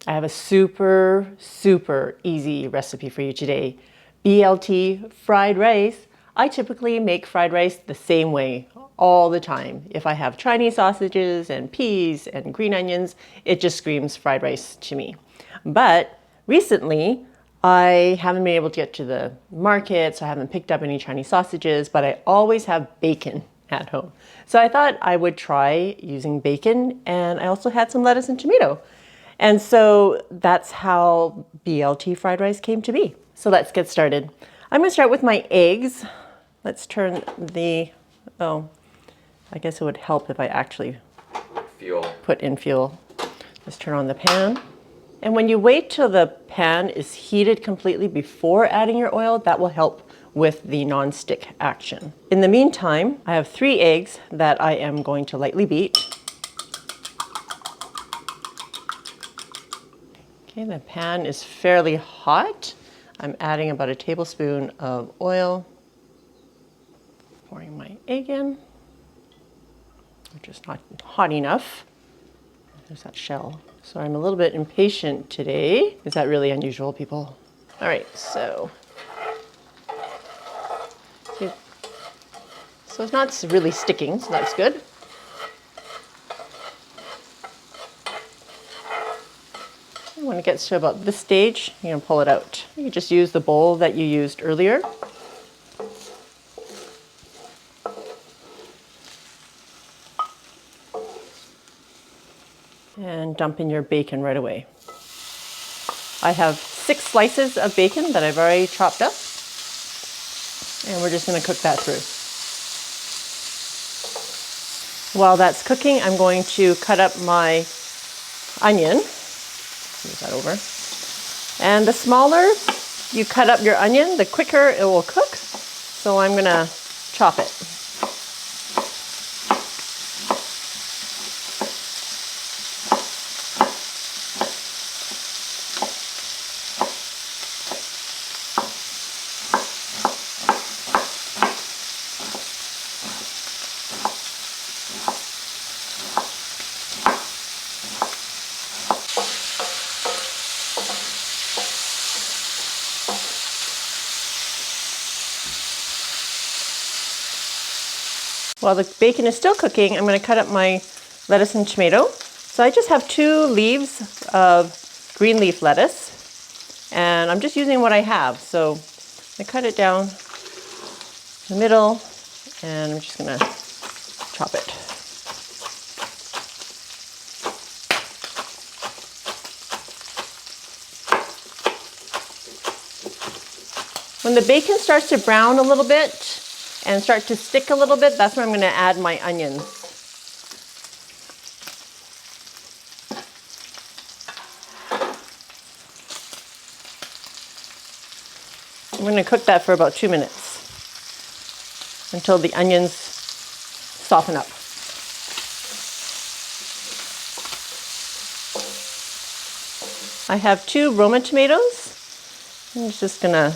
I have a super easy recipe for you today. BLT fried rice. I typically make fried rice the same way all the time. If I have Chinese sausages and peas and green onions, it just screams fried rice to me. But recently, I haven't been able to get to the market, so I haven't picked up any Chinese sausages, but I always have bacon at home. So I thought I would try using bacon, and I also had some lettuce and tomato. And so that's how BLT fried rice came to be. So let's get started. I'm gonna start with my eggs. Let's turn the, I guess it would help if I actually put in fuel. Let's turn on the pan. And when you wait till the pan is heated completely before adding your oil, that will help with the non-stick action. In the meantime, I have 3 eggs that I am going to lightly beat. Okay, the pan is fairly hot. I'm adding about a tablespoon of oil. Pouring my egg in, which is not hot enough. There's that shell. So I'm a little bit impatient today. Is that really unusual, people? All right, so it's not really sticking, so that's good. When it gets to about this stage, you're gonna pull it out. You can just use the bowl that you used earlier. And dump in your bacon right away. I have 6 slices of bacon that I've already chopped up, and we're just gonna cook that through. While that's cooking, I'm going to cut up my onion. Move that over. And the smaller you cut up your onion, the quicker it will cook. So I'm gonna chop it. While the bacon is still cooking, I'm going to cut up my lettuce and tomato. So I just have 2 leaves of green leaf lettuce, and I'm just using what I have. So I cut it down the middle, and I'm just going to chop it. When the bacon starts to brown a little bit, and start to stick a little bit, that's when I'm going to add my onions. I'm going to cook that for about 2 minutes until the onions soften up. I have 2 Roma tomatoes. I'm just going to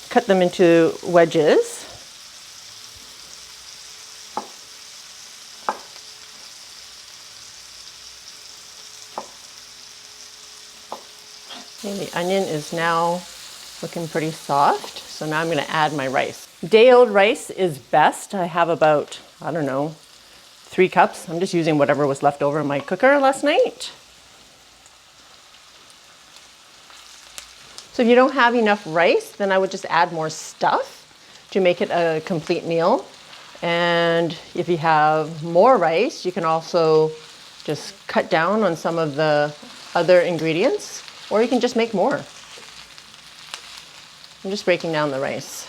cut them into wedges. Okay, the onion is now looking pretty soft, so now I'm going to add my rice. Day-old rice is best. I have about, 3 cups. I'm just using whatever was left over in my cooker last night. So if you don't have enough rice, then I would just add more stuff to make it a complete meal. And if you have more rice, you can also just cut down on some of the other ingredients, or you can just make more. I'm just breaking down the rice.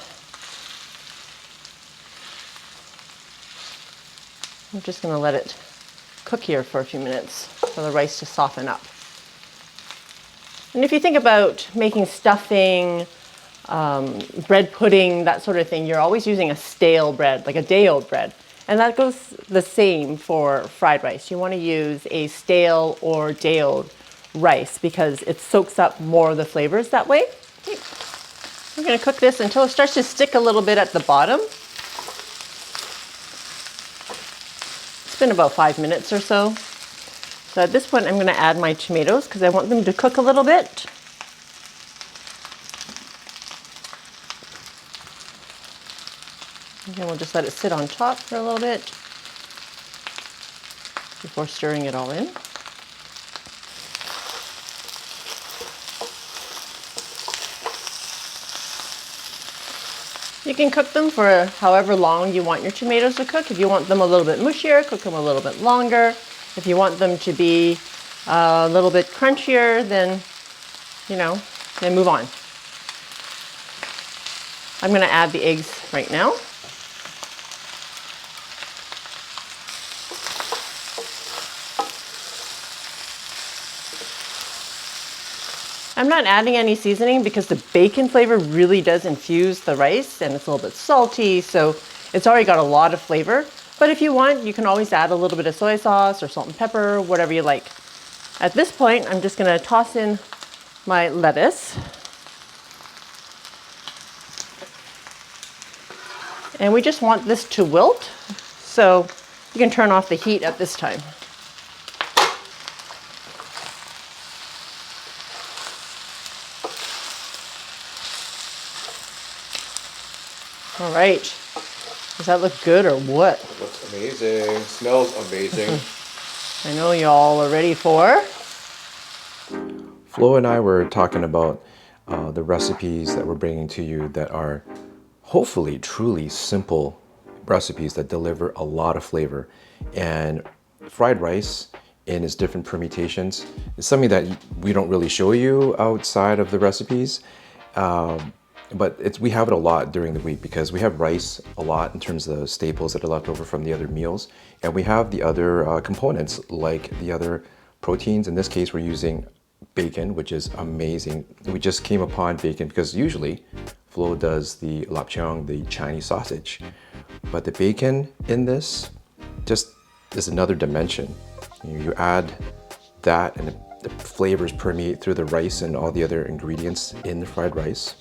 I'm just going to let it cook here for a few minutes for the rice to soften up. And if you think about making stuffing, bread pudding, that sort of thing, you're always using a stale bread, like a day-old bread. And that goes the same for fried rice. You want to use a stale or day-old rice because it soaks up more of the flavors that way. Okay. We're going to cook this until it starts to stick a little bit at the bottom. It's been about 5 minutes or so. So at this point, I'm going to add my tomatoes because I want them to cook a little bit. And then we'll just let it sit on top for a little bit before stirring it all in. You can cook them for however long you want your tomatoes to cook. If you want them a little bit mushier, cook them a little bit longer. If you want them to be a little bit crunchier, then, then move on. I'm going to add the eggs right now. I'm not adding any seasoning because the bacon flavor really does infuse the rice, and it's a little bit salty, so it's already got a lot of flavor. But if you want, you can always add a little bit of soy sauce or salt and pepper, whatever you like. At this point, I'm just going to toss in my lettuce. And we just want this to wilt, so you can turn off the heat at this time. All right, does that look good or what? It looks amazing, smells amazing. I know y'all are ready for. Flo and I were talking about the recipes that we're bringing to you that are hopefully truly simple recipes that deliver a lot of flavor. And fried rice in its different permutations is something that we don't really show you outside of the recipes. But we have it a lot during the week because we have rice a lot in terms of the staples that are left over from the other meals. And we have the other components like the other proteins. In this case, we're using bacon, which is amazing. We just came upon bacon because usually Flo does the lapcheong, the Chinese sausage. But the bacon in this just is another dimension. You add that and the flavors permeate through the rice and all the other ingredients in the fried rice.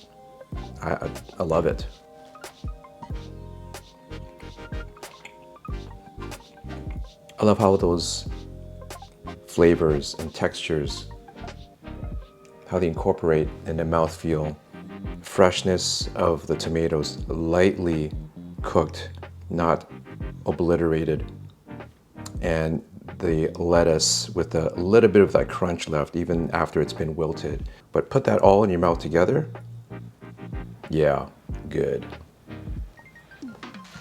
I love it. I love how those flavors and textures, how they incorporate in the mouthfeel. Freshness of the tomatoes, lightly cooked, not obliterated. And the lettuce with a little bit of that crunch left, even after it's been wilted. But put that all in your mouth together. Yeah, good.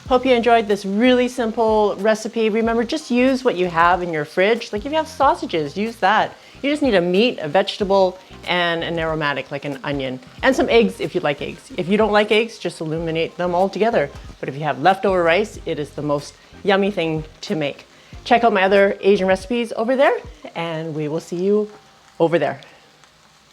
Hope you enjoyed this really simple recipe. Remember, just use what you have in your fridge. Like if you have sausages, use that. You just need a meat, a vegetable, and an aromatic like an onion. And some eggs if you like eggs. If you don't like eggs, just eliminate them altogether. But if you have leftover rice, it is the most yummy thing to make. Check out my other Asian recipes over there, and we will see you over there.